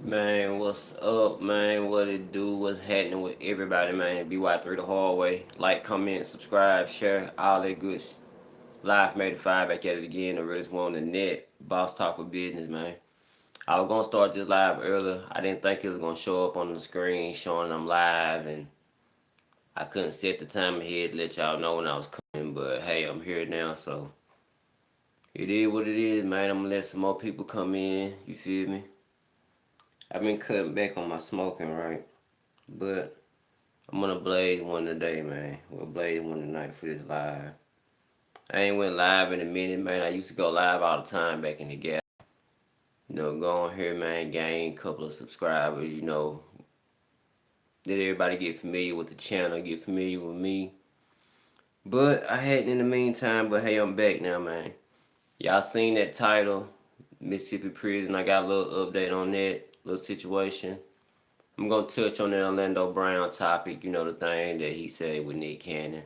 Man, what's up, man? What it do? What's happening with everybody, man? BY3 the hallway. Like, comment, subscribe, share, all that good Live made it five back at it again. The realest one on the net. Boss talk with business, man. I was gonna start this live earlier. I didn't think it was gonna show up on the screen showing I'm live, and I couldn't set the time ahead to let y'all know when I was coming. But hey, I'm here now, so it is what it is, man. I'm gonna let some more people come in. You feel me? I've been cutting back on my smoking, right? But I'm gonna blaze one today, man. We'll blaze one tonight for this live. I ain't went live in a minute, man. I used to go live all the time back in the gap. Go on here, man, gain a couple of subscribers, let everybody get familiar with the channel, get familiar with me. But I hadn't in the meantime, but hey, I'm back now, man. Y'all seen that title, Mississippi Prison. I got a little update on that little situation. I'm gonna touch on that Orlando Brown topic, the thing that he said with Nick Cannon.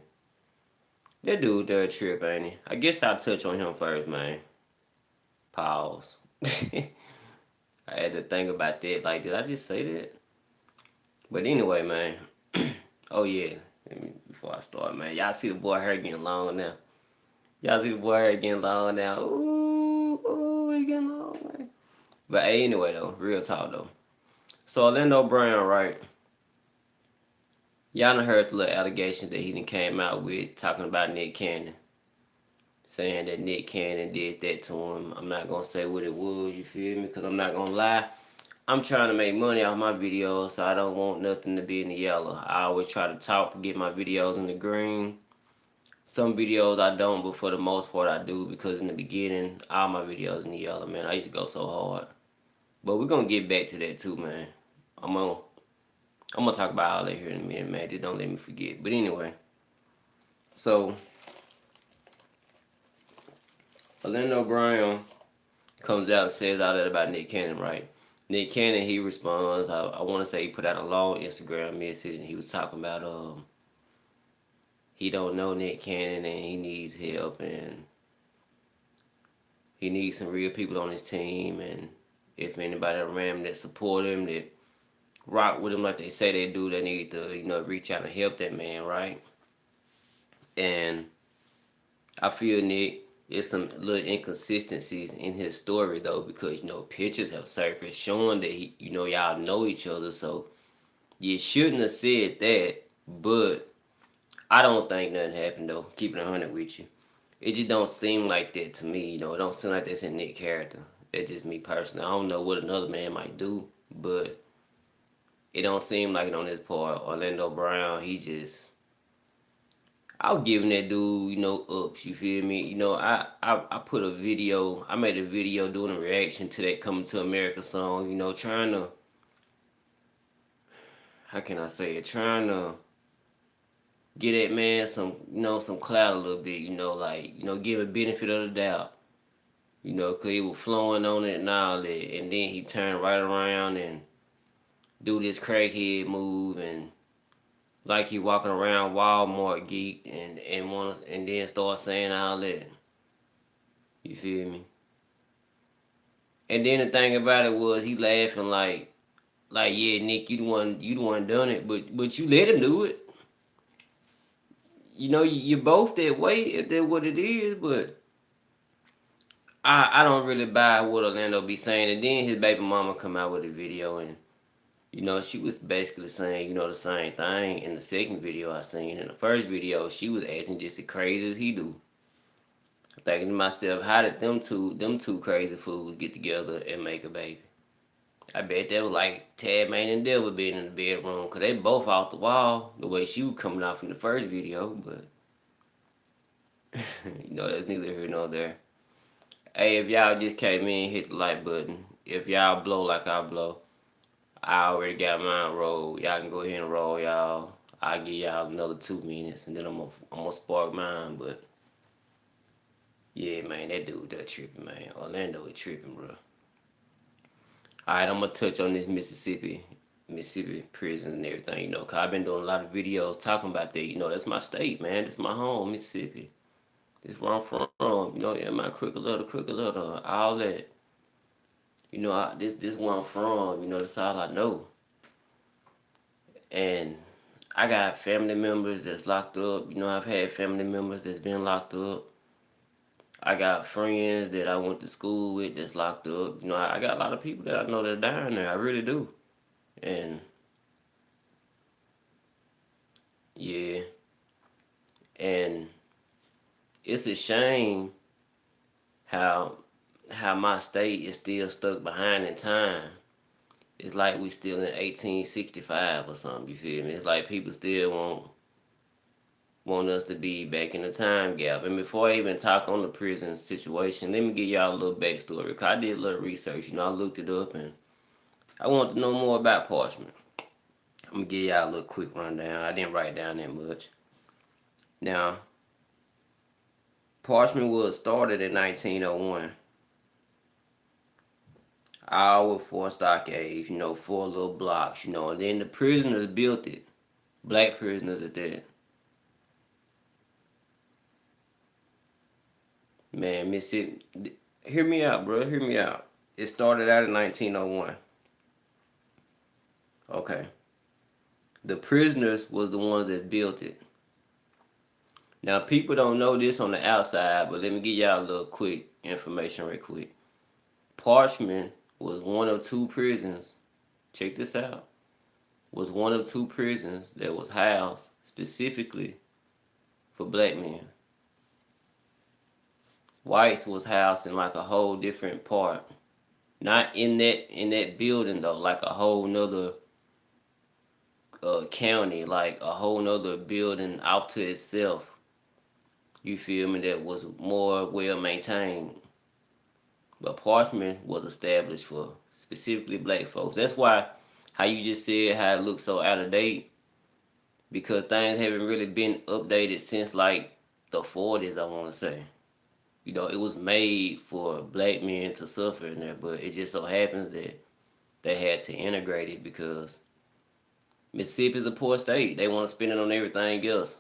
That dude there a trip, ain't he? I guess I'll touch on him first, man. Pause. I had to think about that. Like, did I just say that? But anyway, man. Oh, yeah. Before I start, man. Y'all see the boy hair getting long now. Y'all see the boy hair getting long now. Ooh, he getting long, man. But hey, anyway, though. Real talk, though. So, Orlando Brown, right? Y'all done heard the little allegations that he done came out with talking about Nick Cannon. Saying that Nick Cannon did that to him. I'm not going to say what it was, you feel me? Because I'm not going to lie. I'm trying to make money off my videos, so I don't want nothing to be in the yellow. I always try to talk to get my videos in the green. Some videos I don't, but for the most part I do, because in the beginning, all my videos in the yellow, man. I used to go so hard. But we're going to get back to that too, man. I'm gonna talk about all that here in a minute, man. Just don't let me forget. But anyway, so Orlando Brown comes out and says all that about Nick Cannon, right? Nick Cannon, he responds. I want to say he put out a long Instagram message, and he was talking about he don't know Nick Cannon and he needs help, and he needs some real people on his team, and if anybody around him that support him, that rock with him like they say they do, they need to reach out and help that man, right? And I feel Nick, there's some little inconsistencies in his story though, because pictures have surfaced showing that y'all know each other, so you shouldn't have said that. But I don't think nothing happened though. Keeping 100 with you, it just don't seem like that to me. It don't seem like that's in Nick's character. That's just me personally. I don't know what another man might do, but it don't seem like it on this part. Orlando Brown, he just I'll give that dude, ups. You feel me? I put a video. I made a video doing a reaction to that "Coming to America" song. Trying to, how can I say it? Trying to get that man some clout a little bit. Give a benefit of the doubt. Cause he was flowing on it and all that, and then he turned right around and do this crackhead move, and like he walking around Walmart geek, and then start saying all that. You feel me? And then the thing about it was he laughing like yeah, Nick, you the one done it, but you let him do it. You both that way if that's what it is, but I don't really buy what Orlando be saying. And then his baby mama come out with a video, and she was basically saying the same thing in the second video I seen. In the first video, she was acting just as crazy as he do. Thinking to myself, how did them two crazy fools get together and make a baby? I bet that was like Tad Man and Devil being in the bedroom, because they both off the wall the way she was coming out from the first video, but that's neither here nor there. Hey, if y'all just came in, hit the like button. If y'all blow like I blow, I already got mine rolled. Y'all can go ahead and roll, y'all. I'll give y'all another 2 minutes, and then I'm gonna spark mine, but yeah, man, that dude that tripping, man. Orlando is tripping, bro. Alright, I'm gonna touch on this Mississippi prison and everything, cause I've been doing a lot of videos talking about that. That's my state, man. That's my home, Mississippi. This where I'm from, yeah, my crooked little, all that. This where I'm from. That's all I know. And I got family members that's locked up. I've had family members that's been locked up. I got friends that I went to school with that's locked up. I got a lot of people that I know that's down there. I really do. And yeah, and it's a shame how my state is still stuck behind in time. It's like we still in 1865 or something. You feel me? It's like people still want us to be back in the time gap. And before I even talk on the prison situation, let me give y'all a little backstory. Cause I did a little research. I looked it up and I want to know more about Parchman. I'm gonna give y'all a little quick rundown. I didn't write down that much. Now, Parchman was started in 1901. All with 4 stockades, 4 little blocks, and then the prisoners built it. Black prisoners at that. Man, Mississippi, hear me out, bro. Hear me out. It started out in 1901. Okay. The prisoners was the ones that built it. Now, people don't know this on the outside, but let me give y'all a little quick information right quick. Parchman was one of 2 prisons. Check this out. Was one of 2 prisons that was housed specifically for black men. Whites was housed in like a whole different part. Not in that building though, like a whole nother county, like a whole nother building out to itself. You feel me? That was more well maintained. But Parchman was established for specifically black folks. That's why how you just said how it looks so out of date. Because things haven't really been updated since like the 40s, I want to say. It was made for black men to suffer in there, but it just so happens that they had to integrate it because Mississippi is a poor state. They want to spend it on everything else.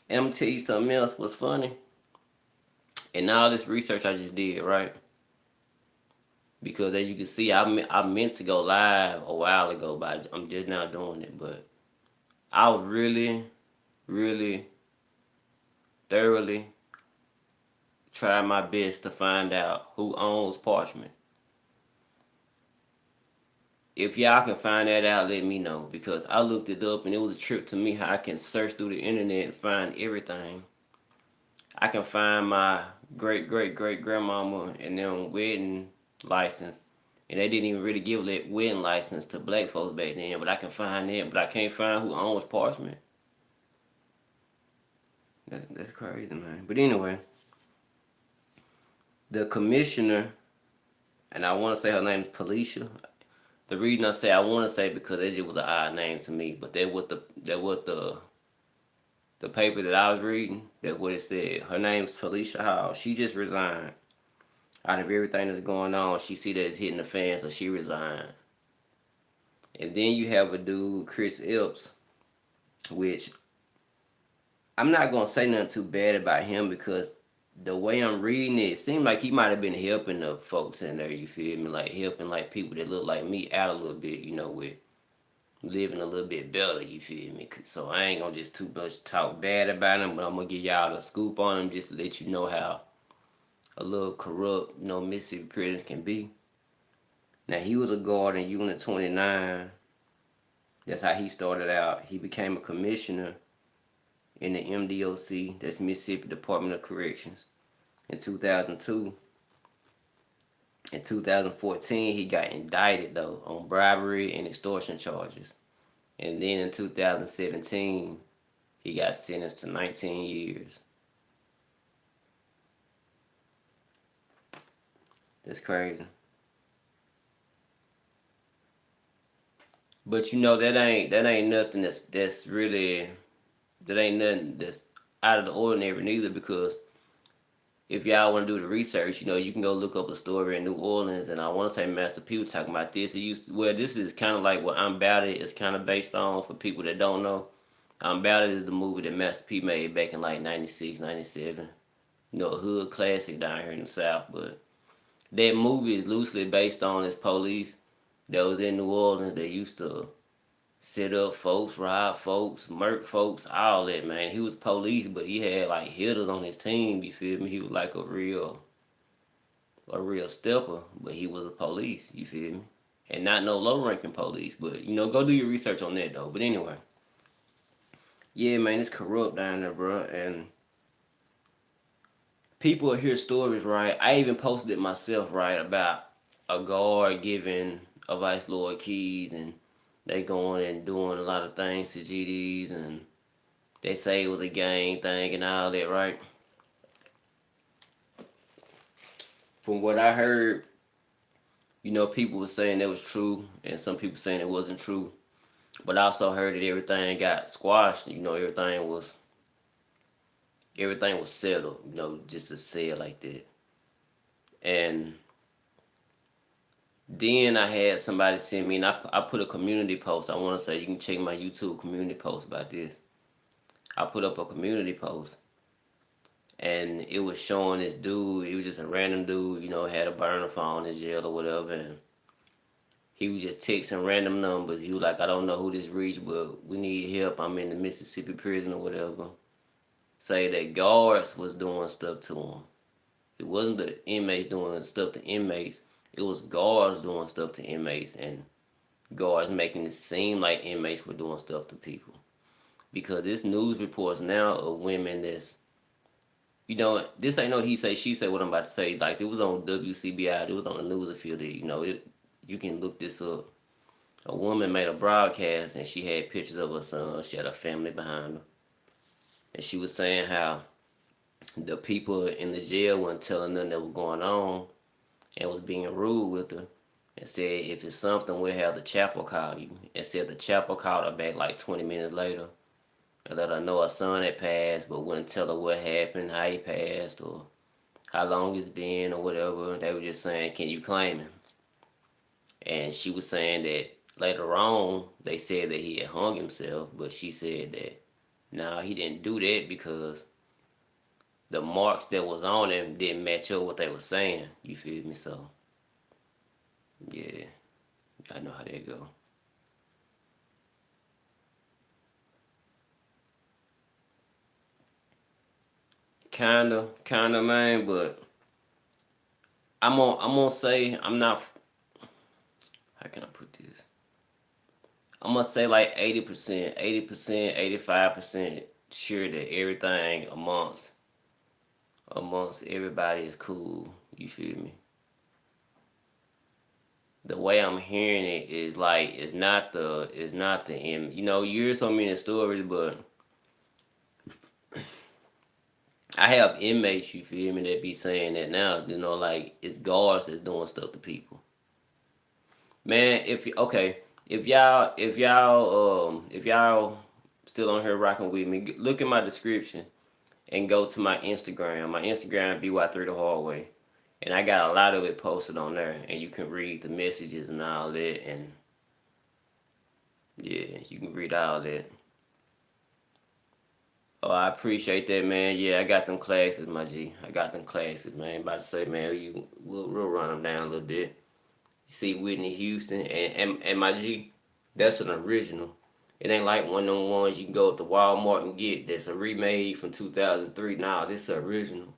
And I'm gonna tell you something else was funny. And all this research I just did, right? Because as you can see, I meant to go live a while ago, but I'm just now doing it. But I really, really, thoroughly try my best to find out who owns Parchman. If y'all can find that out, let me know. Because I looked it up and it was a trip to me how I can search through the internet and find everything. I can find my great great great grandmama and them wedding license. And they didn't even really give that wedding license to black folks back then. But I can find that. But I can't find who owns Parchman. That's crazy, man. But anyway, the commissioner, and I want to say her name is Felicia. The reason I say I want to say because it just was an odd name to me, but that what the paper that I was reading, that's what it said. Her name's Felicia Hall. She just resigned. Out of everything that's going on, she see that it's hitting the fan, so she resigned. And then you have a dude, Chris Epps, which I'm not gonna say nothing too bad about him because the way I'm reading it, it seemed like he might have been helping the folks in there, you feel me? Like helping like people that look like me out a little bit, with living a little bit better, you feel me? So I ain't gonna just too much talk bad about him, but I'm gonna give y'all the scoop on him just to let you know how a little corrupt, Mississippi prisons can be. Now he was a guard in Unit 29. That's how he started out. He became a commissioner in the MDOC, that's Mississippi Department of Corrections, in 2002. In 2014, he got indicted, though, on bribery and extortion charges. And then in 2017, he got sentenced to 19 years. That's crazy. But that ain't nothing that's really, that ain't nothing that's out of the ordinary neither, because if y'all want to do the research, you can go look up a story in New Orleans, and I want to say Master P was talking about this. This is kind of like what I'm About It is kind of based on for people that don't know. I'm About It is the movie that Master P made back in like 96, 97. A hood classic down here in the South, but that movie is loosely based on this police that was in New Orleans that used to set up folks, rob folks, murk folks, all that, man. He was police, but he had like hitters on his team, you feel me? He was like a real stepper, but he was a police, you feel me? And not no low ranking police, but go do your research on that though. But anyway, yeah, man, it's corrupt down there, bro. And people hear stories, right? I even posted it myself, right, about a guard giving a vice lord keys, and they going and doing a lot of things to GDs, and they say it was a gang thing and all that, right? From what I heard, people were saying it was true, and some people saying it wasn't true. But I also heard that everything got squashed. Everything was settled. Just to say it like that. And then I had somebody send me, and I put a community post. I want to say you can check my YouTube community post about this. I put up a community post, and it was showing this dude. He was just a random dude, had a burner phone in jail or whatever, and he was just texting random numbers. He was like, I don't know who this reached, but we need help. I'm in the Mississippi prison or whatever. Say that guards was doing stuff to him. It wasn't the inmates doing stuff to inmates. It was guards doing stuff to inmates, and guards making it seem like inmates were doing stuff to people. Because this news reports now of women this ain't no he say, she say what I'm about to say. Like, it was on WCBI, it was on the news affiliate, you can look this up. A woman made a broadcast, and she had pictures of her son. She had her family behind her. And she was saying how the people in the jail weren't telling them that was going on and was being rude with her, and said if it's something, we'll have the chapel call you. And said the chapel called her back like 20 minutes later and let her know her son had passed, but wouldn't tell her what happened, how he passed, or how long it's been, or whatever. They were just saying, can you claim him? And she was saying that later on, they said that he had hung himself, but she said that, no, he didn't do that because the marks that was on him didn't match up what they were saying. You feel me? So, yeah, I know how that go. Kinda, man. But I'm gonna say I'm not. How can I put this? I'm gonna say like 80%, 80%, 85% sure that everything amongst everybody is cool. You feel me? The way I'm hearing it is like it's not the end. You hear so many stories, but I have inmates, you feel me, that be saying that now. Like, it's guards that's doing stuff to people. Man, if y'all still on here rocking with me, look at my description and go to my Instagram. My Instagram by3 the hard way. And I got a lot of it posted on there, and you can read the messages and all that, and yeah, you can read all that. Oh, I appreciate that, man. Yeah, I got them classes, my G. I got them classes, man. About to say, man, we'll run them down a little bit. You see Whitney Houston and my G, that's an original. It ain't like one of them ones you can go to Walmart and get that's a remade from 2003. Nah, this is an original.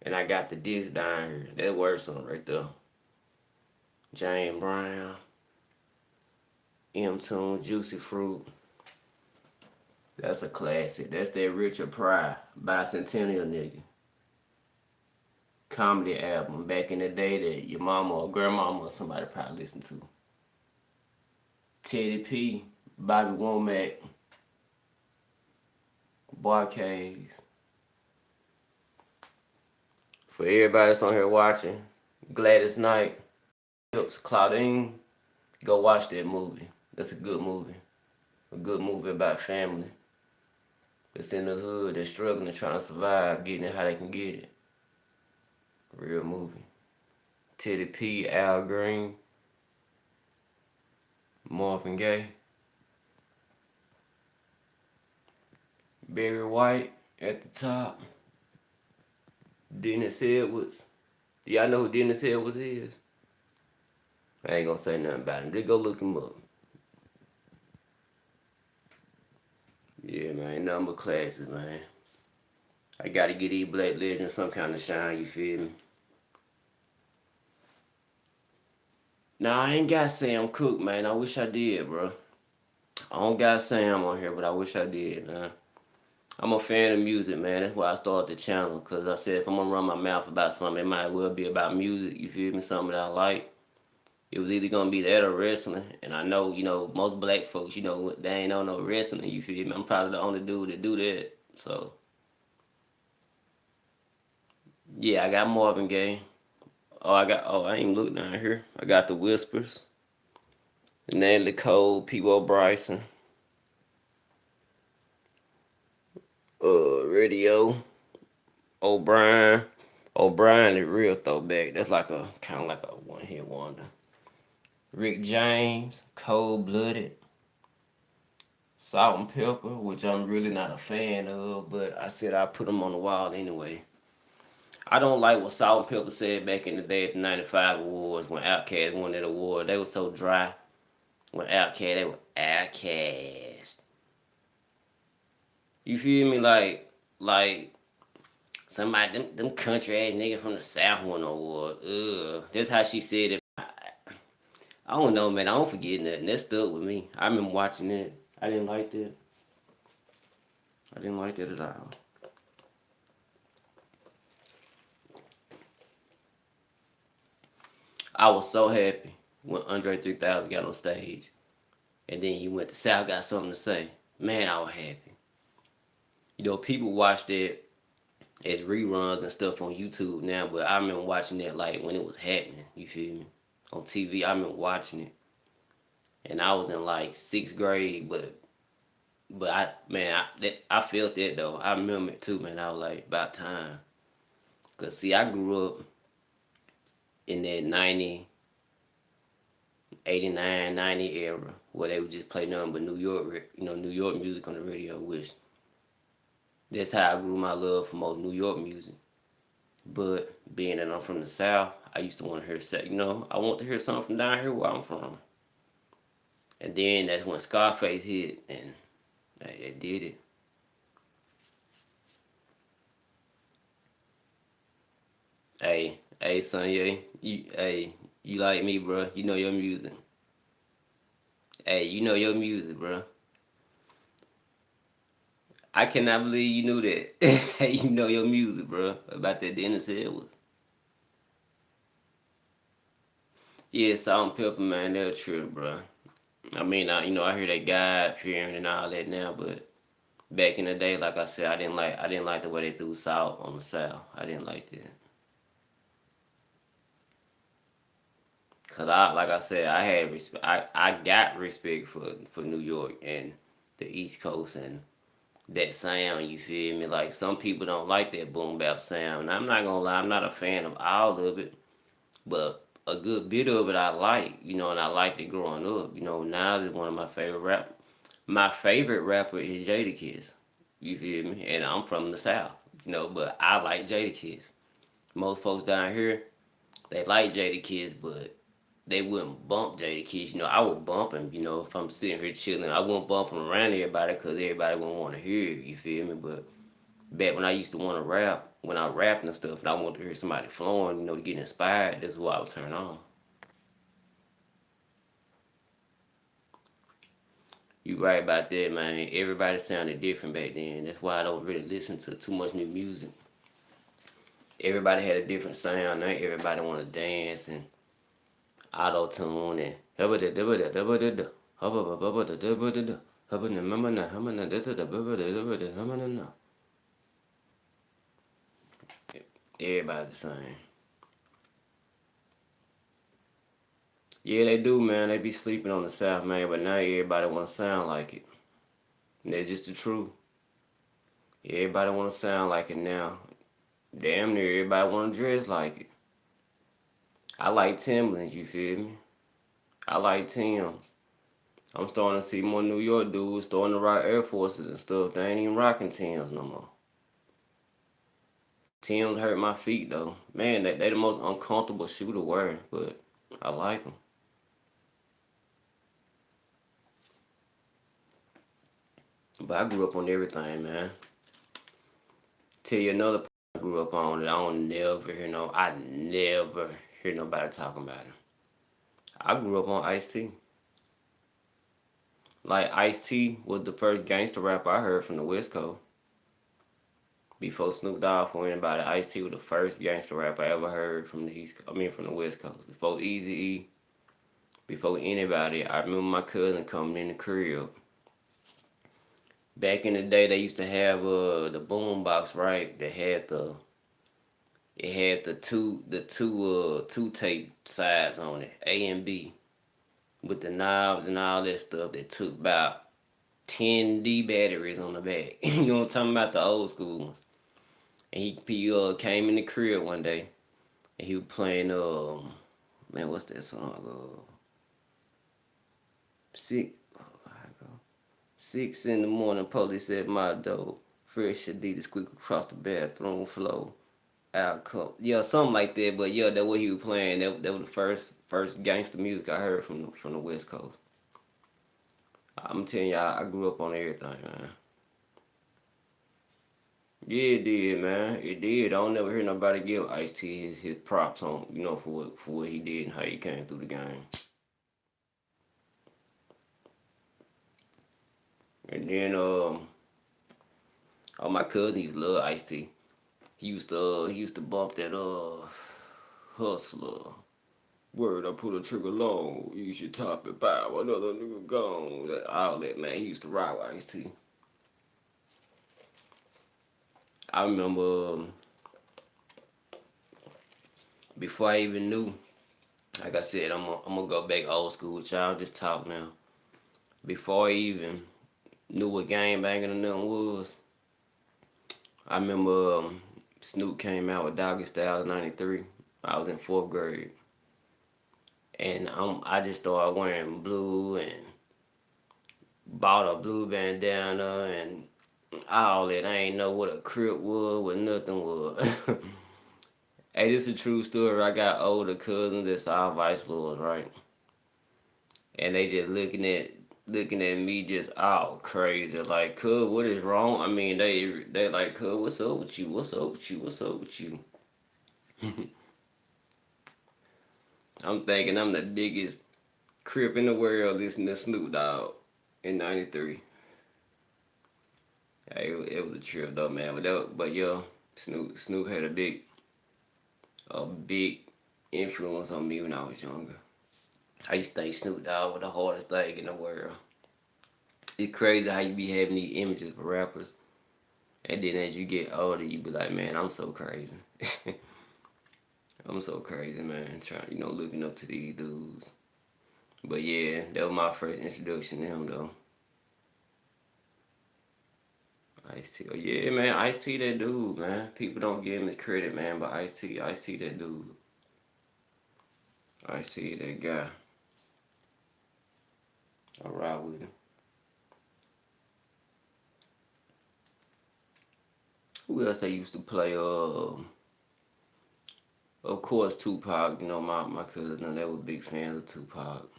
And I got the disc down here. That works on right there. Jane Brown, M Tune, Juicy Fruit. That's a classic. That's that Richard Pryor, Bicentennial nigga. Comedy album back in the day that your mama or grandmama or somebody probably listened to. Teddy P, Bobby Womack, Barcades. For everybody that's on here watching, Gladys Knight, Claudine, go watch that movie. That's a good movie. A good movie about family that's in the hood, that's struggling, trying to survive, getting it how they can get it. Real movie. Teddy P, Al Green, Marvin Gaye, Barry White at the top, Dennis Edwards, Do y'all know who Dennis Hill was his? I ain't gonna say nothing about him. Just go look him up. Yeah, man, nothing but classes, man. I gotta get these black legends some kind of shine, you feel me? Nah, I ain't got Sam Cooke, man. I wish I did, bro. I don't got Sam on here, but I wish I did, man. I'm a fan of music, man. That's why I started the channel. Cause I said if I'm gonna run my mouth about something, it might well be about music. You feel me? Something that I like. It was either gonna be that or wrestling. And I know, most black folks, they ain't on no wrestling. You feel me? I'm probably the only dude that do that. So yeah, I got Marvin Gaye. I ain't look down here. I got the Whispers, Natalie Cole, P.O. Bryson, Radio, O'Brien. O'Brien is real throwback. That's like a kind of like a one hit wonder. Rick James, Cold Blooded, Salt and Pepper, which I'm really not a fan of, but I said I put them on the wall anyway. I don't like what Salt and Pepper said back in the day at the '95 awards when Outkast won that award. They were so dry. When Outkast, they were Outkast. You feel me? Like somebody, them country ass nigga from the South won an award. Ugh. That's how she said it. I don't know, man. I don't forget nothing. That stuck with me. I remember watching it. I didn't like that. I didn't like that at all. I was so happy when Andre 3000 got on stage. And then he went to South, got something to say. Man, I was happy. People watch that as reruns and stuff on YouTube now, but I remember watching that like when it was happening. You feel me? On TV, I remember watching it, and I was in like sixth grade. But I felt that though. I remember it too, man. I was like about time, cause see, I grew up in that 90, 89, 90 era where they would just play nothing but New York, New York music on the radio, which that's how I grew my love for most New York music. But being that I'm from the South, I used to want to I want to hear something from down here where I'm from. And then that's when Scarface hit, and they did it. Hey, Sonye, you like me, bro? You know your music. Hey, you know your music, bro. I cannot believe you knew that. Hey, you know your music, bro. About that Dennis Edwards. Yeah, Salt and Pepper, man, they're a trip, bro. I mean, I hear that God fearing and all that now, but back in the day, like I said, I didn't like the way they threw salt on the South. I didn't like that. Cause like I said, I had respect. I got respect for New York and the East Coast and that sound. You feel me? Like some people don't like that boom bap sound. And I'm not gonna lie, I'm not a fan of all of it, but a good bit of it I like. And I liked it growing up. Now is one of my favorite rap. My favorite rapper is Jadakiss. You feel me? And I'm from the South. But I like Jadakiss. Most folks down here, they like Jadakiss, but they wouldn't bump Jadakiss. I would bump him, if I'm sitting here chilling. I wouldn't bump him around everybody because everybody wouldn't want to hear it, you feel me? But back when I used to want to rap, when I rapped and stuff, and I wanted to hear somebody flowing, to get inspired, that's what I would turn on. You right about that, man. Everybody sounded different back then. That's why I don't really listen to too much new music. Everybody had a different sound. Now everybody want to dance and auto tune and everybody the same. Yeah, they do, man. They be sleeping on the South, man. But now everybody want to sound like it. And that's just the truth. Everybody want to sound like it now. Damn near everybody want to dress like it. I like Timberlands, you feel me? I like Timbs. I'm starting to see more New York dudes starting to rock Air Forces and stuff. They ain't even rocking Timbs no more. Tim's hurt my feet though. Man, they the most uncomfortable shoe to wear, but I like them. But I grew up on everything, man. Tell you another I grew up on that I never hear nobody talking about it. I grew up on Ice-T. Like Ice-T was the first gangster rapper I heard from the West Coast. Before Snoop Dogg, for anybody, Ice-T was the first gangster rapper I ever heard from from the West Coast. Before Eazy-E, before anybody, I remember my cousin coming in the crib. Back in the day, they used to have the boom box, right? It had the two tape sides on it, A and B, with the knobs and all that stuff that took about 10D batteries on the back. You know what I'm talking about? The old school ones. And he came in the crib one day and he was playing man, what's that song? Six oh, 6 in the morning, police at my door. Fresh Adidas squeak across the bathroom floor. Outcome. Yeah, something like that. But yeah, that's what he was playing. That was the first gangster music I heard from the West Coast. I'm telling you, I grew up on everything, man. Yeah, it did, man. It did. I don't never hear nobody give Ice-T his props on, for what he did and how he came through the game. And then all my cousins love Ice-T. He used to bump that hustler. Word, I put a trigger low. You should top it by another nigga gone. All that, man. He used to ride with Ice-T. I remember before I even knew, like I said, I'm gonna go back old school with y'all. Just talk now. Before I even knew what gang banging and nothing was, I remember Snoop came out with Doggy Style in '93. I was in 4th grade. And I just started wearing blue and bought a blue bandana and all that. I ain't know what a crip was, what nothing was. Hey, this is a true story. I got older cousins that saw Vice Lords, right? And they just looking at me just all crazy. Like, cuz, what is wrong? I mean, they like, cuz, what's up with you? What's up with you? What's up with you? I'm thinking I'm the biggest crip in the world listening to Snoop Dogg in '93. Hey, it was a trip though, man. But yeah, Snoop had a big influence on me when I was younger. I used to think Snoop Dogg was the hardest thing in the world. It's crazy how you be having these images for rappers, and then as you get older, you be like, man, I'm so crazy. I'm so crazy, man. Trying, looking up to these dudes. But yeah, that was my first introduction to him, though. Ice-T. Oh, yeah, man. Ice-T, that dude, man. People don't give him his credit, man. But Ice-T, that dude. Ice-T, that guy. I ride with him. Who else they used to play? Of course, Tupac. My cousin, they were big fans of Tupac.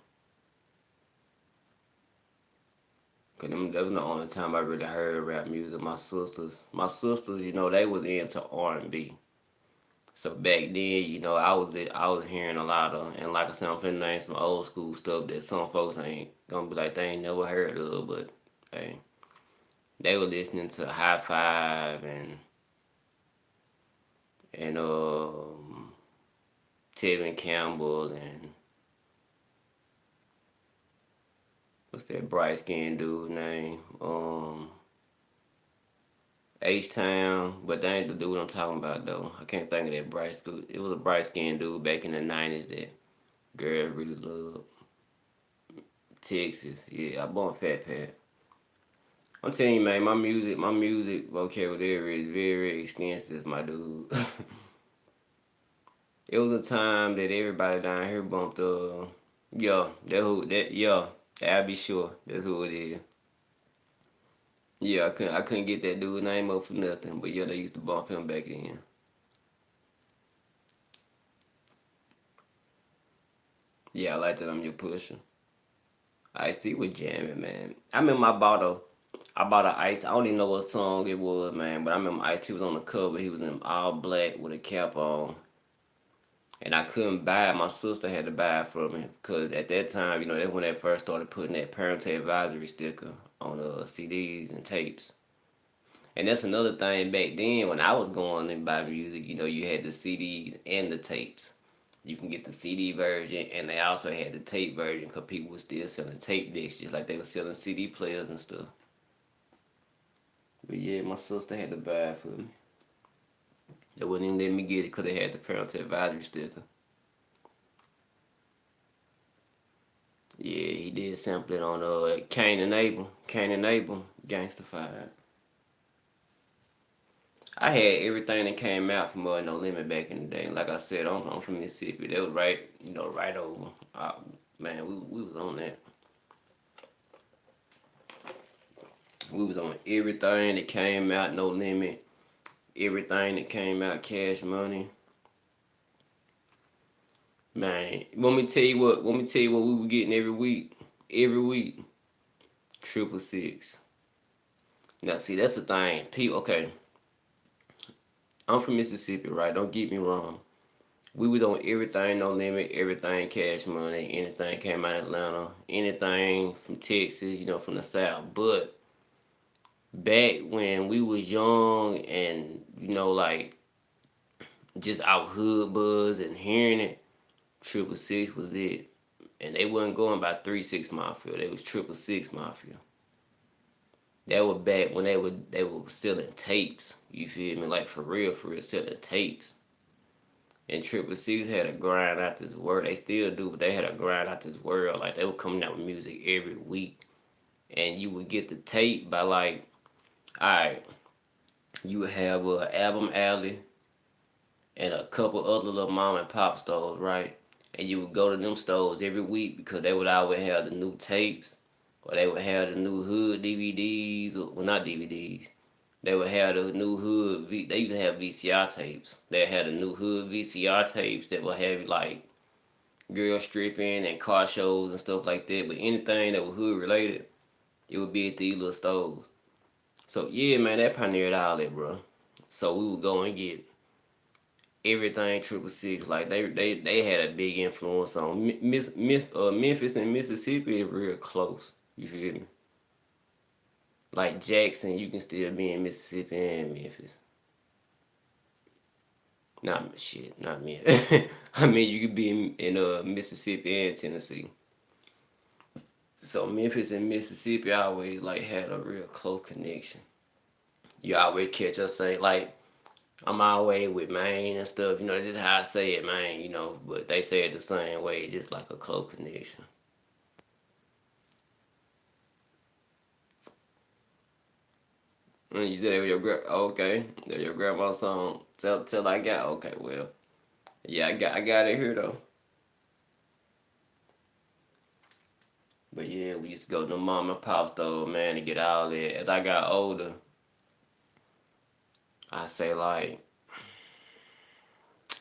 Cause that was the only time I really heard rap music. My sisters, they was into R&B. So back then, I was hearing a lot of, and like I said, I'm finna name some old school stuff that some folks ain't gonna be like they ain't never heard of, but hey, they were listening to High Five and Tevin Campbell and what's that bright skinned dude name? H-Town, but that ain't the dude I'm talking about though. I can't think of that bright school. It was a bright skinned dude back in the '90s that girls really loved. Texas, yeah, I born Fat Pat. I'm telling you, man, my music vocabulary is very extensive, my dude. It was a time that everybody down here bumped yeah, I'll be sure. That's who it is. Yeah, I couldn't get that dude name up for nothing, but yeah, they used to bump him back then. Yeah, I like that I'm your pusher. Ice-T was jamming, man. I remember I bought a Ice. I don't even know what song it was, man. But I remember Ice-T was on the cover. He was in all black with a cap on. And I couldn't buy it. My sister had to buy it for me. Because at that time, that's when they first started putting that parental advisory sticker on CDs and tapes. And that's another thing back then when I was going and buy music, you had the CDs and the tapes. You can get the CD version, and they also had the tape version because people were still selling tape decks just like they were selling CD players and stuff. But yeah, my sister had to buy it for me. They wouldn't even let me get it because they had the parental advisory sticker. Yeah, he did sample it on Cain and Abel. Cain and Abel, Gangsta-Fied. I had everything that came out from No Limit back in the day. Like I said, I'm from Mississippi. That was right, right over. Man, we was on that. We was on everything that came out No Limit. Everything that came out Cash Money. Man, want me to tell you what? Want me to tell you what we were getting every week? Every week, 666. Now, see, that's the thing. People, okay. I'm from Mississippi, right? Don't get me wrong. We was on everything No Limit, everything Cash Money, anything came out of Atlanta, anything from Texas, from the South. But back when we was young and like just our hood buzz and hearing it, 666 was it. And they wasn't going by 3-6 Mafia. They was 666 Mafia. That was back when they were selling tapes. You feel me? Like for real, selling tapes. And 666 had a grind out this world. They still do, but they had a grind out this world. Like they were coming out with music every week. And you would get the tape by like, alright, you would have Album Alley and a couple other little mom and pop stores, right? And you would go to them stores every week because they would always have the new tapes, or they would have the new hood DVDs, or well, not DVDs. They would have the new hood. They used to have VCR tapes. They had the new hood VCR tapes that would have like girl stripping and car shows and stuff like that. But anything that was hood related, it would be at these little stores. So yeah, man, that pioneered all that, bro. So we would go and get everything 666. Like they had a big influence on Memphis and Mississippi is real close. You feel me? Like Jackson, you can still be in Mississippi and Memphis. Not me. I mean, you could be in Mississippi and Tennessee. So Memphis and Mississippi always like had a real close connection. You always catch us say like I'm always with Maine and stuff. That's just how I say it, Maine. But they say it the same way, just like a close connection. And you said okay, that your grandma's song. Till I got okay. Well, yeah, I got it here though. But yeah, we used to go to the mom and pop store, man, to get all that. As I got older, I say like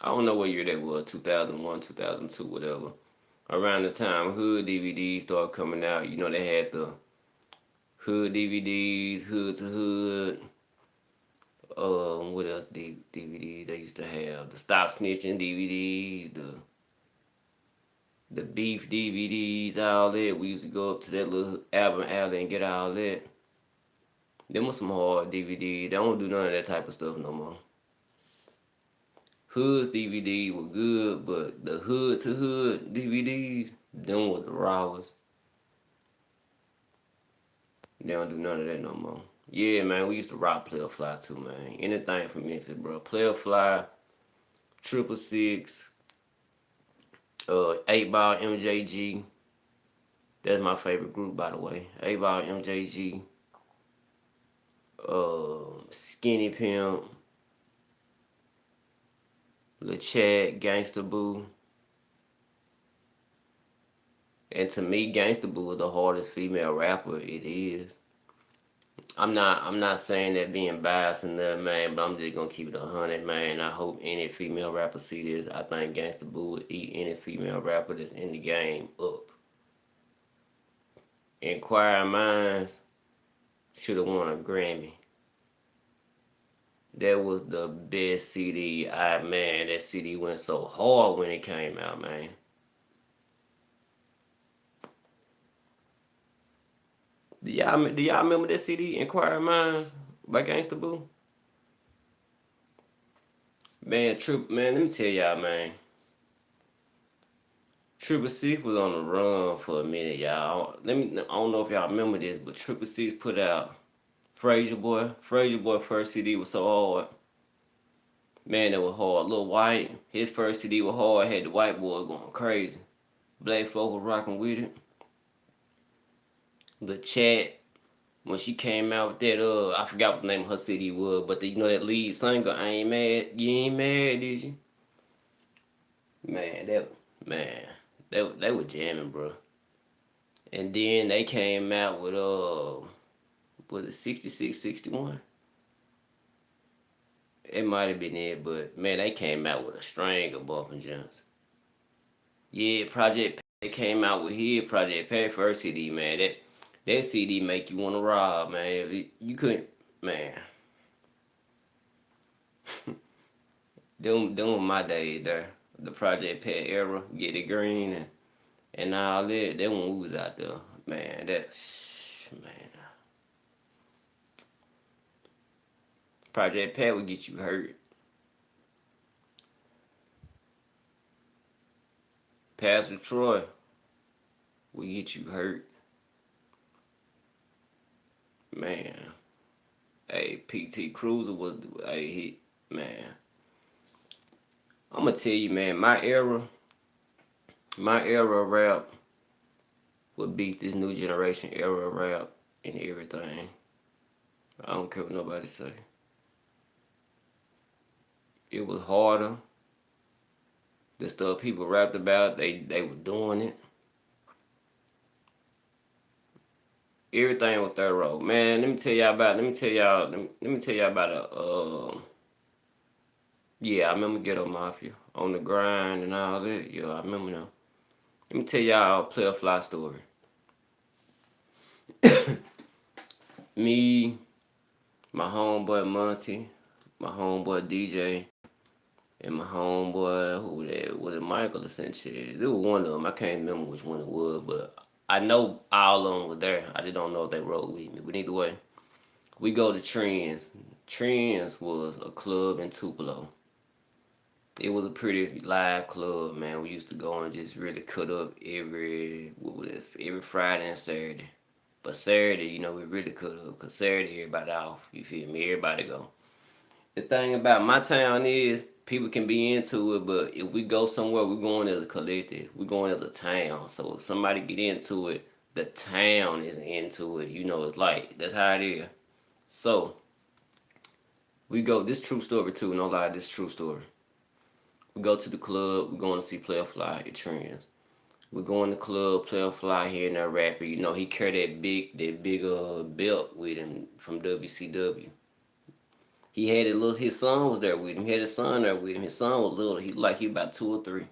I don't know what year that was, 2001, 2002, whatever. Around the time Hood DVDs started coming out, they had the Hood DVDs, Hood to Hood. What else? DVDs they used to have the Stop Snitching DVDs, the Beef DVDs, all that. We used to go up to that little album alley and get all that. Them was some hard DVDs. They don't do none of that type of stuff no more. Hood's DVD were good, but the Hood to Hood DVDs, them were the rawest. They don't do none of that no more. Yeah, man, we used to rock Player Fly too, man. Anything from Memphis, bro. Player Fly, 666, 8 Ball MJG. That's my favorite group, by the way. 8 Ball MJG, Skinny Pimp, Lil Chad, Gangsta Boo. And to me, Gangsta Boo is the hardest female rapper it is. I'm not saying that being biased in there, man, but I'm just gonna keep it 100, man. I hope any female rapper see this. I think Gangsta Boo would eat any female rapper that's in the game up. Inquiring Minds should have won a Grammy. That was the best CD. Man, that CD went so hard when it came out, man. Do y'all remember that CD, Inquiring Minds by Gangsta Boo? Man, let me tell y'all, man. Triple Six was on the run for a minute, y'all. I don't know if y'all remember this, but Triple Six put out Frazier Boy. Frazier Boy first CD was so hard. Man, that was hard. Lil White, his first CD was hard. Had the white boy going crazy. Black folk was rocking with it. The Chat, when she came out with that, I forgot what the name of her CD was, but that lead singer, I ain't mad. You ain't mad, did you? Man, man, they were jamming, bro. And then they came out with was it 66, 61? It might have been it, but man, they came out with a string of bumping jumps. Yeah, Project Pat came out with his Project Pat first CD, man. That CD make you wanna rob, man. You couldn't, man. Them were my days there. The Project Pat era, Get It Green and all that. That when we was out there, man. Man. Project Pat would get you hurt. Pastor Troy would get you hurt. Man. Hey, PT Cruiser was man. I'm gonna tell you, man, my era of rap would beat this new generation era of rap and everything. I don't care what nobody say. It was harder. The stuff people rapped about, they were doing it. Everything was thorough. Man, let me tell y'all about a yeah, I remember Ghetto Mafia on the grind and all that. Yeah, I remember them. Let me tell y'all a Player Fly story. Me, my homeboy Monty, my homeboy DJ, and my homeboy, who that was it, Michael or Sanchez. It was one of them. I can't remember which one it was, but I know all of them were there. I just don't know if they rode with me. But either way, we go to Trends. Trends was a club in Tupelo. It was a pretty live club, man. We used to go and just really cut up every Friday and Saturday. But Saturday, we really cut up, because Saturday everybody off. You feel me? Everybody go. The thing about my town is people can be into it, but if we go somewhere, we're going as a collective. We're going as a town. So if somebody get into it, the town is into it. It's like, that's how it is. So we go, this true story too, no lie, this true story. We go to the club, we're going to see Player Fly at Trends. We go in the club, Player Fly here and that rapper, he carried that big belt with him from WCW. He had his son was there with him. He had his son there with him. His son was little. He about 2 or 3.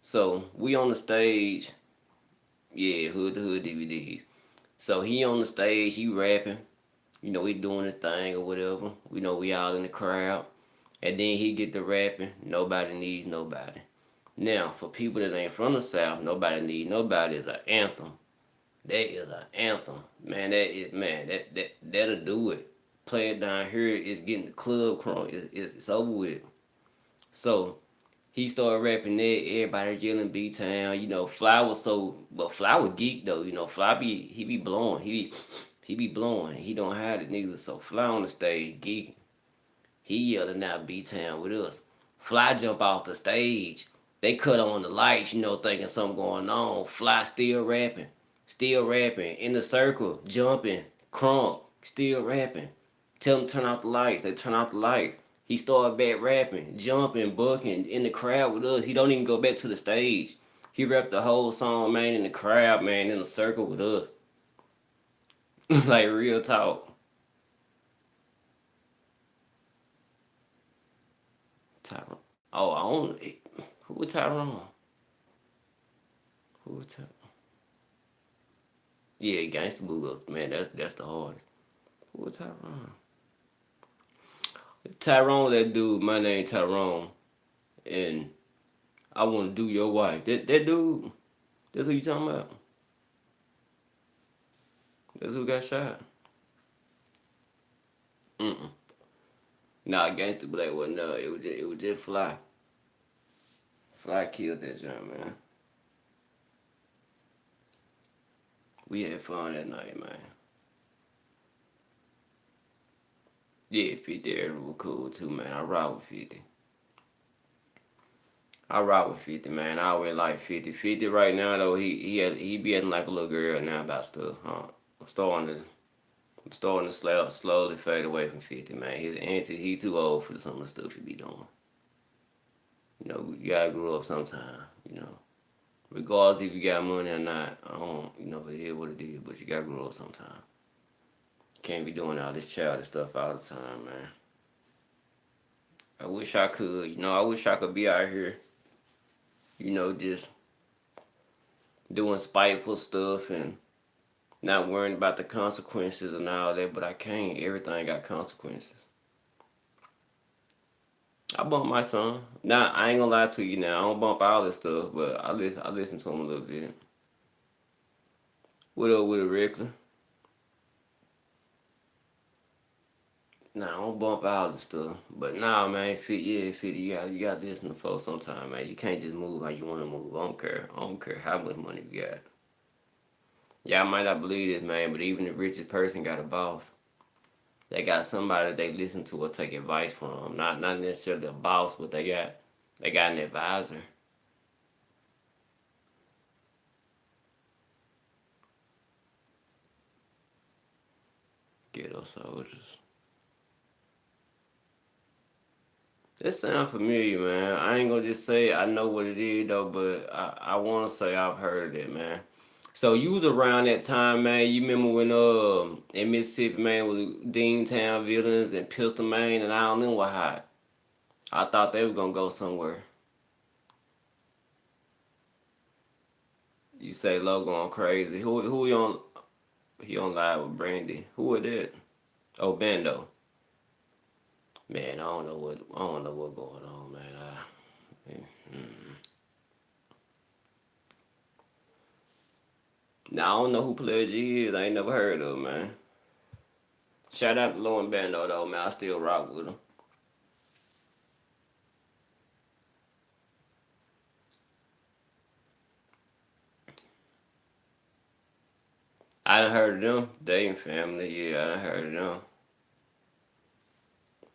So we on the stage, yeah, Hood to Hood DVDs. So he on the stage, he rapping. He doing the thing or whatever. We all in the crowd. And then he get to rapping. Nobody needs nobody. Now, for people that ain't from the South, Nobody Need Nobody is an anthem. That is an anthem. Man, that'll do it. Play it down here, it's getting the club crunk. It's over with. So he started rapping that, everybody yelling B-Town. Fly was but Fly was geek though. Fly he be blowing. He be blowing. He don't hide it neither. So Fly on the stage, geek. He yelling out B-Town with us. Fly jump off the stage. They cut on the lights, thinking something going on. Fly still rapping. In the circle, jumping, crunk, still rapping. Tell them turn off the lights. They turn off the lights. He started back rapping, jumping, bucking in the crowd with us. He don't even go back to the stage. He rapped the whole song, man, in the crowd, man, in the circle with us. Like real talk. Tyrone? Oh, I don't. Who was Tyrone? Who was Tyrone? Yeah, Gangsta Boo. Man, that's the hardest. Who was Tyrone? Tyrone, that dude. My name Tyrone, and I want to do your wife. That dude. That's who you talking about. That's who got shot. Mm-mm. Nah, Gangsta Black wasn't. It was just Fly. Fly killed that jump, man. We had fun that night, man. Yeah, 50 era was cool too, man. I ride with 50. I ride with 50, man. I always like 50. 50 right now though, he be acting like a little girl now about stuff. I'm starting to slowly fade away from 50, man. His auntie, he too old for some of the stuff he be doing. You gotta grow up sometime, Regardless if you got money or not, I don't, it is what it is, but you gotta grow up sometime. Can't be doing all this childish stuff all the time, man. I wish I could, I wish I could be out here, just doing spiteful stuff and not worrying about the consequences and all that, but I can't. Everything got consequences. I bump my son. Now, I ain't gonna lie to you now. I don't bump all this stuff, but I listen to him a little bit. What up with a regular? Nah, I don't bump all the stuff. But nah, man, 50, you gotta listen to folks sometime, man. You can't just move how you wanna move. I don't care. I don't care how much money you got. Y'all might not believe this, man, but even the richest person got a boss. They got somebody they listen to or take advice from. Not necessarily a boss, but they got an advisor. Ghetto soldiers. That sound familiar, man. I ain't gonna just say I know what it is though, but I wanna say I've heard of it, man. So you was around that time, man. You remember when in Mississippi, man, was Deantown villains and Pistol Man and all them were hot. I thought they were gonna go somewhere. You say Low going crazy. Who he on live with Brandy. Who it is? Oh, Bando. Man, I don't know what going on, man. Now I don't know who Pledge is. I ain't never heard of him, man. Shout out to Low and Bando though, man. I still rock with him. I done heard of them. They and family, yeah, I done heard of them.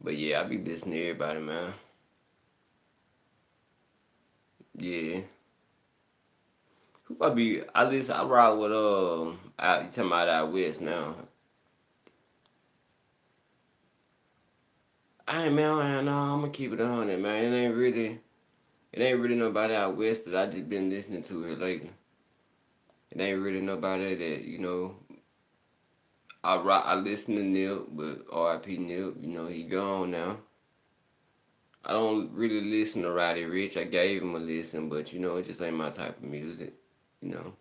But yeah, I be listening to everybody, man. Yeah. Who I be? I rock with you talking about out west now. I ain't man, no, I'm gonna keep it 100, man. It ain't really nobody out west that I just been listening to here lately. It ain't really nobody that I listen to Nip, but R.I.P. Nip, he gone now. I don't really listen to Roddy Rich. I gave him a listen, but it just ain't my type of music. You know.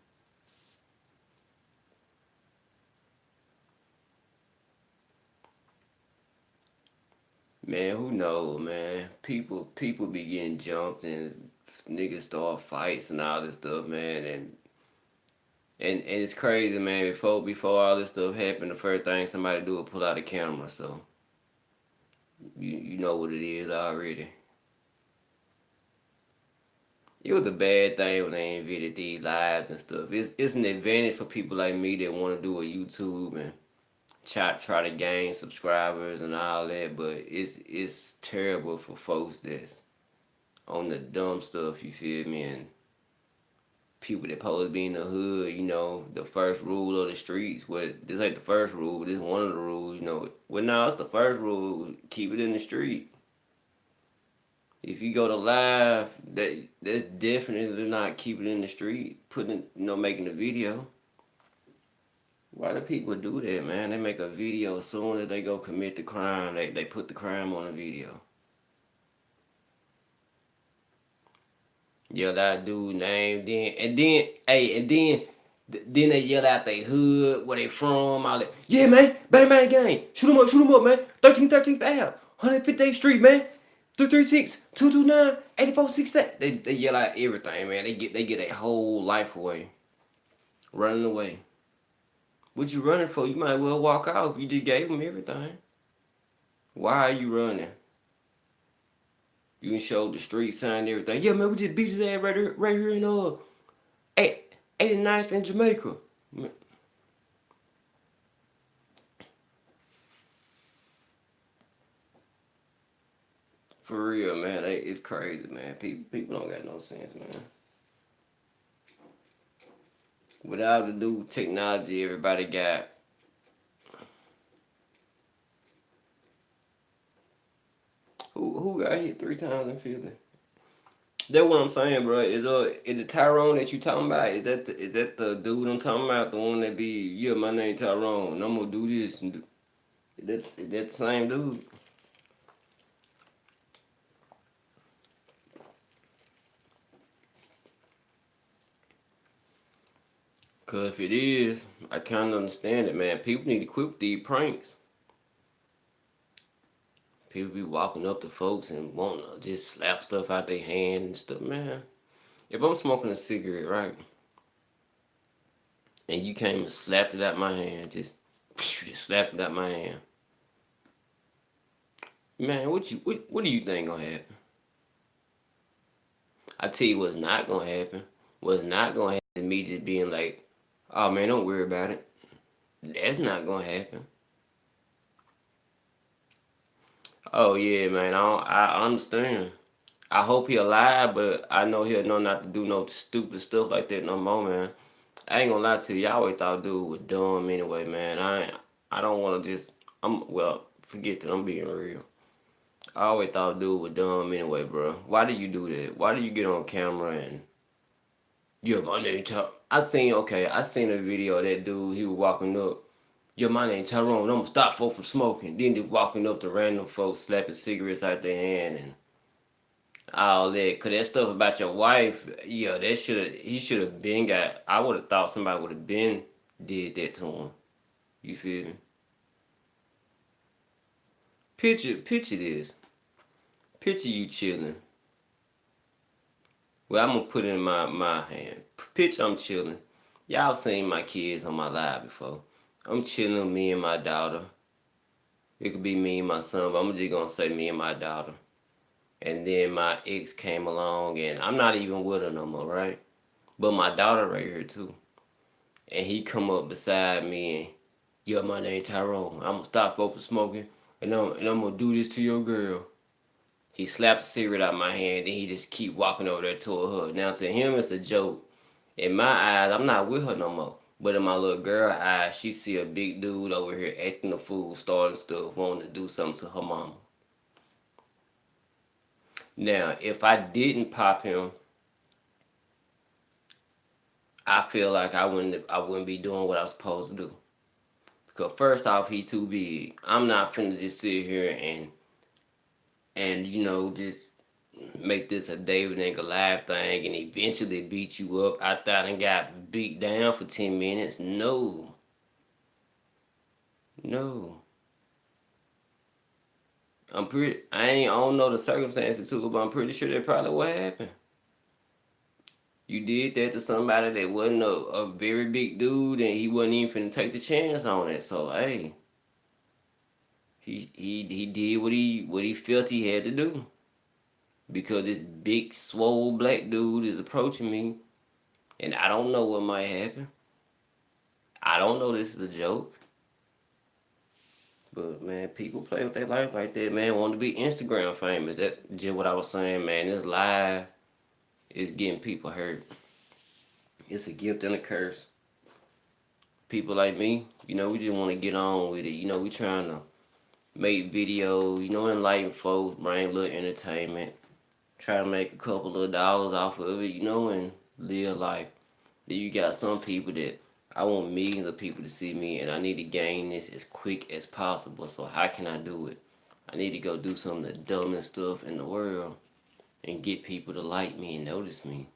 Man, who knows, man? People be getting jumped and niggas start fights and all this stuff, man, and it's crazy, man. Before all this stuff happened, the first thing somebody do is pull out a camera, so you know what it is already. It was a bad thing when they invented these lives and stuff. It's an advantage for people like me that want to do a YouTube and try to gain subscribers and all that, but it's terrible for folks that's on the dumb stuff. You feel me? And people that supposed to be in the hood, the first rule of the streets. What this ain't the first rule, but this one of the rules. Well, now it's the first rule. Keep it in the street. If you go to live, that's definitely not keeping it in the street. Making a video. Why do people do that, man? They make a video as soon as they go commit the crime. They put the crime on a video. Yell out dude name, then they yell out they hood, where they from, all that. Yeah, man, bang bang gang, shoot 'em up, man. 13th Ave, 158th Street, man. 336 229 8468. They yell out everything, man. They get their whole life away, running away. What you running for? You might well walk out. You just gave them everything. Why are you running? You can show the street sign and everything. Yeah, man, we just beat his ass right here in 89th in Jamaica. For real, man, it's crazy, man. People don't got no sense, man. Without the new technology everybody got, who got hit 3 times in Philly? That's what I'm saying, bro. Is the Tyrone that you talking about? Is that the dude I'm talking about? The one that be, yeah, my name Tyrone. I'm gonna do this and do. Is that the same dude? Cause if it is, I kind of understand it, man. People need to quit with these pranks. People be walking up to folks and wanting to just slap stuff out their hand and stuff, man. If I'm smoking a cigarette, right, and you came and slapped it out my hand, just slapped it out my hand, man, what do you think gonna happen? I tell you what's not gonna happen. What's not gonna happen is me just being like, oh man, don't worry about it. That's not gonna happen. Oh yeah, man, I understand. I hope he alive, but I know he'll know not to do no stupid stuff like that no more, man. I ain't gonna lie to you. I always thought dude was dumb anyway, man. I don't want to just. Forget that I'm being real. I always thought dude was dumb anyway, bro. Why do you do that? Why do you get on camera and yeah, my name I seen a video of that dude. He was walking up. Yo, my name Tyrone. I'm gonna stop folks from smoking. Then they walking up to random folks, slapping cigarettes out their hand and all that. Cause that stuff about your wife, yeah, he should have been got. I would have thought somebody would have been did that to him. You feel me? Picture this. Picture you chilling. Well, I'm gonna put it in my hand. Picture I'm chilling. Y'all seen my kids on my live before. I'm chilling, me and my daughter. It could be me and my son, but I'm just gonna say me and my daughter. And then my ex came along, and I'm not even with her no more, right? But my daughter right here too. And he come up beside me and, yo, my name Tyrone. I'm gonna stop folks from smoking, and I'm gonna do this to your girl. He slapped the cigarette out of my hand, then he just keep walking over there toward her. Now to him it's a joke. In my eyes, I'm not with her no more. But in my little girl eyes, she see a big dude over here acting a fool, starting stuff, wanting to do something to her mama. Now, if I didn't pop him, I feel like I wouldn't be doing what I was supposed to do. Because first off, he too big. I'm not finna just sit here and just make this a David and Goliath thing and eventually beat you up after I done got beat down for 10 minutes. No. No. I don't know the circumstances too, but I'm pretty sure that's probably what happened. You did that to somebody that wasn't a very big dude and he wasn't even finna take the chance on it. So hey, he did what he felt he had to do. Because this big swole black dude is approaching me and I don't know what might happen. I don't know this is a joke. But man, people play with their life like that, man. Want to be Instagram famous. That's just what I was saying, man. This live is getting people hurt. It's a gift and a curse. People like me, we just want to get on with it. We trying to make videos, enlighten folks, bring a little entertainment, try to make a couple of dollars off of it, and live life. Then you got some people that I want millions of people to see me and I need to gain this as quick as possible. So how can I do it? I need to go do some of the dumbest stuff in the world. and get people to like me and notice me.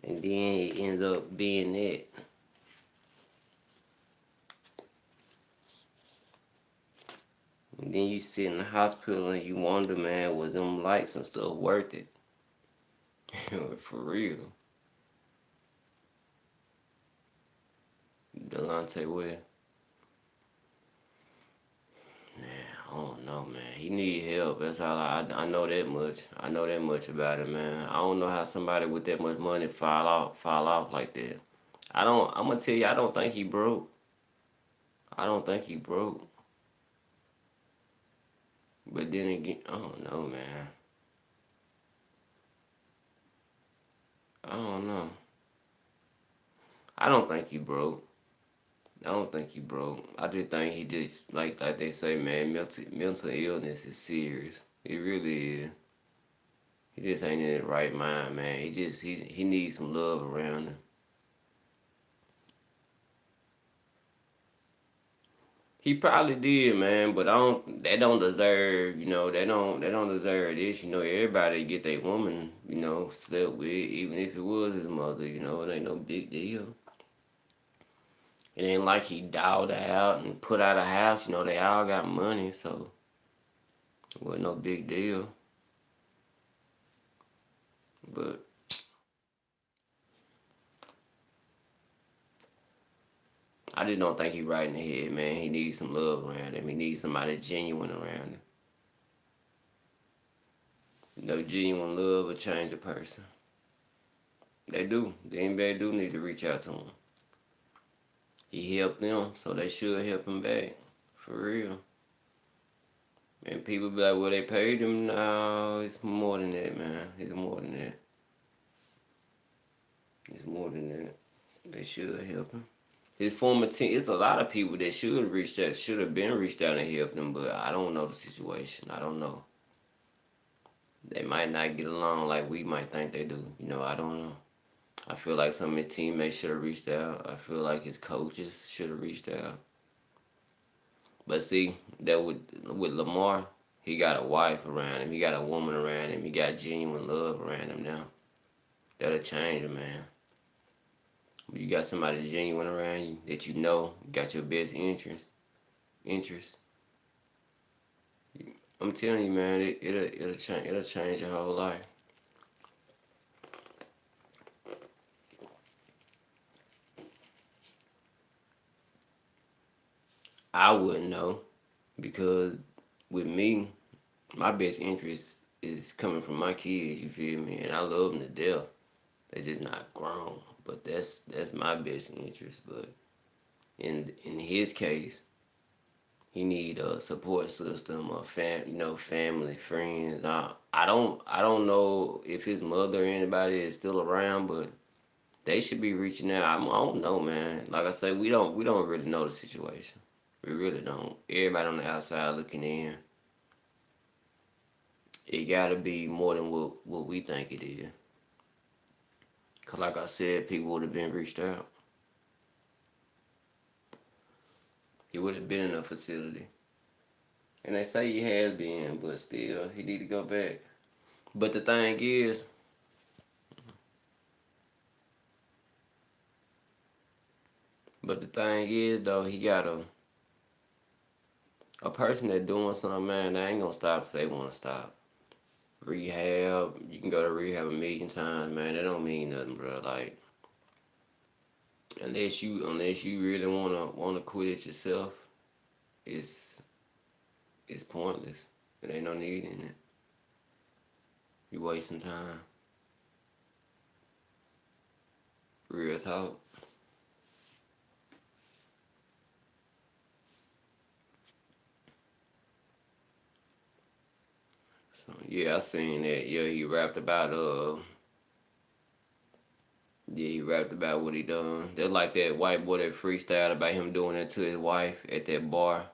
And then it ends up being that. And then you sit in the hospital and you wonder, man, was them likes and stuff worth it? For real. Delonte Ware. I don't know, man. He need help. That's all I know that much. I know that much about it, man. I don't know how somebody with that much money fall off like that. I'm gonna tell you, I don't think he broke. I don't think he broke. But then again, I don't know, man. I don't know. I don't think he broke. I don't think he broke. I just think he just like they say, man, mental illness is serious. It really is. He just ain't in the right mind, man. He needs some love around him. He probably did, man, but I don't. They don't deserve, They don't deserve this, Everybody get their woman, slept with, even if it was his mother, It ain't no big deal. It ain't like he dialed her out and put out a house. They all got money, so it wasn't no big deal. But I just don't think he right in the head, man. He needs some love around him. He needs somebody genuine around him. Genuine love will change a person. They do. The NBA do need to reach out to him. He helped them, so they should help him back. For real. And people be like, well, they paid him. No, it's more than that, man. It's more than that. It's more than that. They should help him. His former team, it's a lot of people that should have been reached out and helped him, but I don't know the situation. I don't know. They might not get along like we might think they do. I don't know. I feel like some of his teammates should have reached out. I feel like his coaches should have reached out. But see, that with Lamar, he got a wife around him. He got a woman around him. He got genuine love around him now. That'll change him, man. You got somebody genuine around you that got your best interest. I'm telling you, man, it'll change your whole life. I wouldn't know because with me, my best interest is coming from my kids. You feel me? And I love them to death. They just not grown, but that's my best interest. But in his case, he need a support system, family, friends. I don't know if his mother or anybody is still around, but they should be reaching out. I don't know, man. Like I say, we don't really know the situation. We really don't. Everybody on the outside looking in. It gotta be more than what we think it is. Cause like I said, people would have been reached out. He would have been in a facility. And they say he has been, but still, he need to go back. But the thing is, though, he got a person that doing something, man, they ain't gonna stop till they want to stop. Rehab, you can go to rehab a million times, man. That don't mean nothing, bro. Like, unless you really wanna quit it yourself, it's pointless. There ain't no need in it. You wasting time. Real talk. So yeah, I seen that. Yeah, he rapped about what he done. They're like that white boy that freestyled about him doing that to his wife at that bar.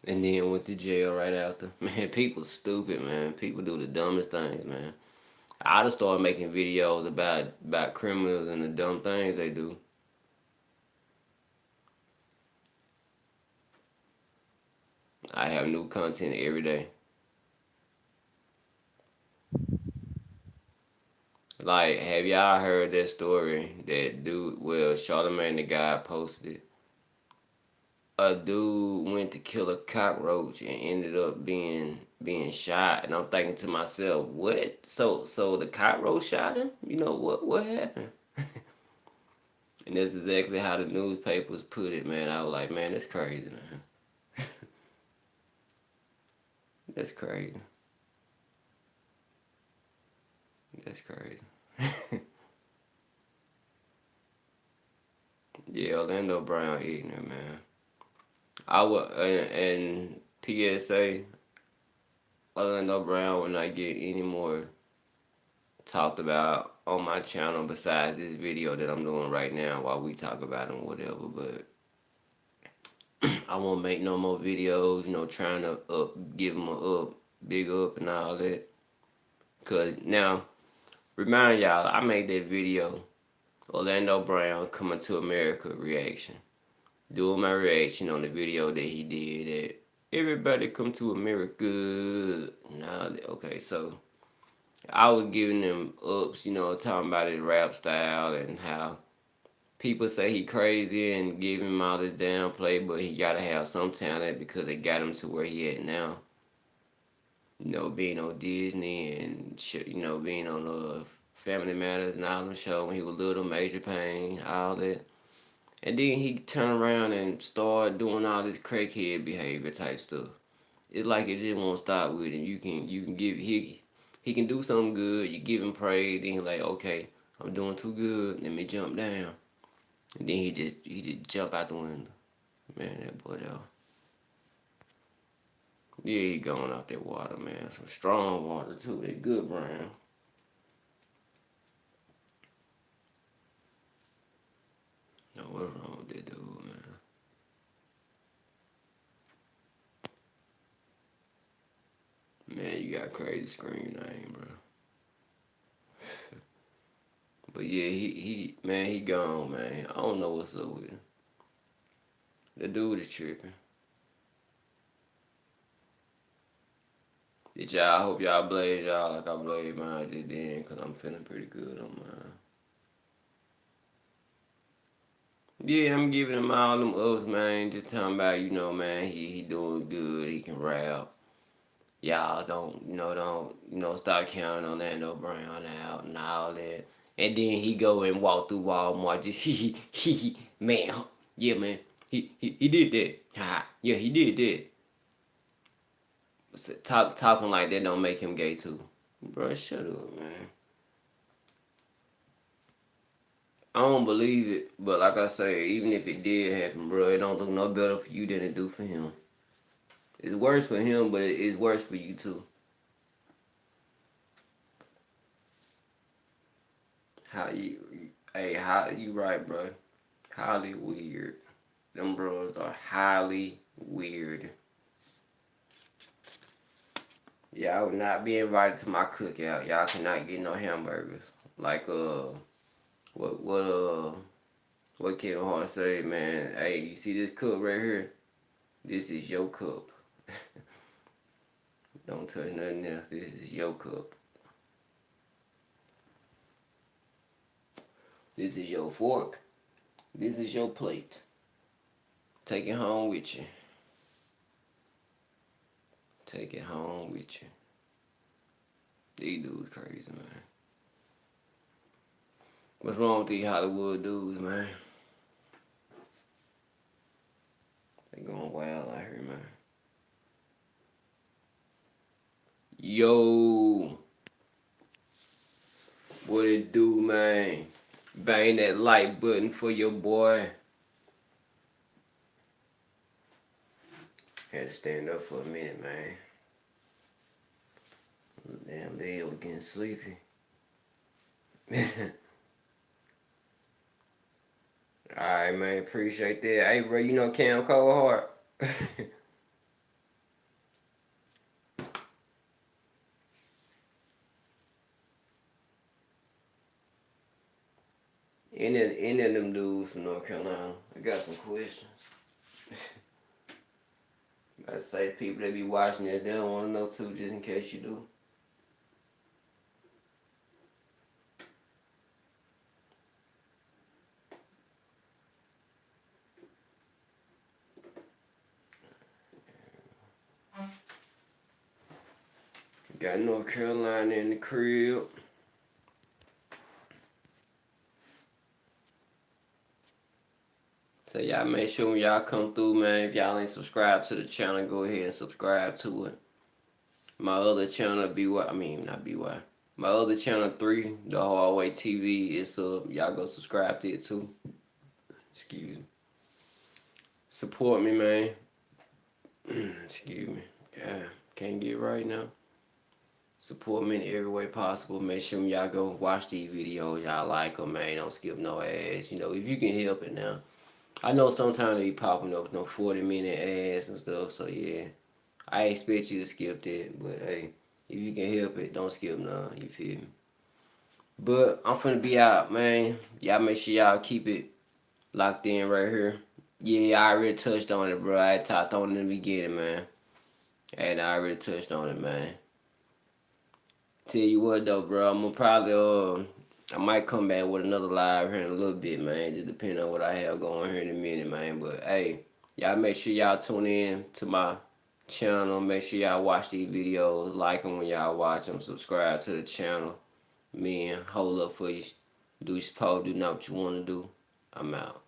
And then went to jail right after. Man, people stupid, man. People do the dumbest things, man. I'd have started making videos about criminals and the dumb things they do. I have new content every day. Like, have y'all heard that story? That dude, well, Charlamagne the guy posted. A dude went to kill a cockroach and ended up being shot. And I'm thinking to myself, what? So the cockroach shot him? You know what happened? And that's exactly how the newspapers put it, man. I was like, man, that's crazy, man. That's crazy. That's crazy. Yeah, Orlando Brown ignorant, man. I would and PSA, Orlando Brown will not get any more talked about on my channel besides this video that I'm doing right now while we talk about him, whatever. But I won't make no more videos, trying to give him a big up and all that. Cause now, remind y'all, I made that video, Orlando Brown Coming to America reaction. Doing my reaction on the video that he did that everybody come to America. Now, okay, so I was giving them ups, talking about his rap style and how people say he crazy and give him all this downplay, but he gotta have some talent because it got him to where he at now. Being on Disney and being on Family Matters and all them shows when he was little, Major Pain, all that. And then he turned around and started doing all this crackhead behavior type stuff. It's like it just won't stop with him. You can give he can do something good. You give him praise. Then he like, okay, I'm doing too good. Let me jump down. And then he just jump out the window. Man, that boy though. Yeah, he going out that water, man. Some strong water too. That good brown. No, what's wrong with that dude, man? Man, you got crazy screen name, bro. But yeah, he gone, man. I don't know what's up with him. The dude is tripping. Did y'all, I hope y'all blaze y'all like I blaze mine just then, cause I'm feeling pretty good on mine. Yeah, I'm giving him all them ups, man. Just talking about, man, he doing good. He can rap. Y'all don't start counting on Orlando Brown out and all that. And then he go and walk through Walmart. Just man, yeah, man, he did that. Yeah, he did that. So, talking like that don't make him gay too, bro. Shut up, man. I don't believe it, but like I say, even if it did happen, bro, it don't look no better for you than it do for him. It's worse for him, but it's worse for you too. How you right, bro? Highly weird. Them bros are highly weird. Y'all would not be invited to my cookout. Y'all cannot get no hamburgers. Like what what Kevin Hart say, man? Hey, you see this cup right here? This is your cup. Don't touch nothing else. This is your cup. This is your fork. This is your plate. Take it home with you. Take it home with you. These dudes crazy, man. What's wrong with these Hollywood dudes, man? They going wild out here, man. Yo. What it do, man? Bang that like button for your boy. Had to stand up for a minute, man. Damn, they was getting sleepy. Alright, man, appreciate that. Hey, bro, you know Cam Coldheart? Any of them dudes from North Carolina. I got some questions. Gotta say, people that be watching this, they don't want to know too, just in case you do. Got North Carolina in the crib. So y'all make sure when y'all come through, man, if y'all ain't subscribed to the channel, go ahead and subscribe to it. My other channel, my other channel 3, The Hallway TV, is up. Y'all go subscribe to it too. Excuse me. Support me, man. Excuse me. Yeah, can't get right now. Support me in every way possible. Make sure when y'all go watch these videos, y'all like them, man. Don't skip no ads. You know, if you can help it now. I know sometimes they be popping up with no 40-minute ads and stuff, so yeah. I expect you to skip that, but hey, if you can help it, don't skip none, you feel me? But I'm finna be out, man. Y'all make sure y'all keep it locked in right here. Yeah, I already touched on it, bro. I talked on it in the beginning, man. And I already touched on it, man. Tell you what though, bro, I'm gonna probably I might come back with another live here in a little bit, man. Just depending on what I have going here in a minute, man. But hey, y'all make sure y'all tune in to my channel. Make sure y'all watch these videos, like them when y'all watch them, subscribe to the channel. Man, hold up for you. Do your supposed, do not what you want to do. I'm out.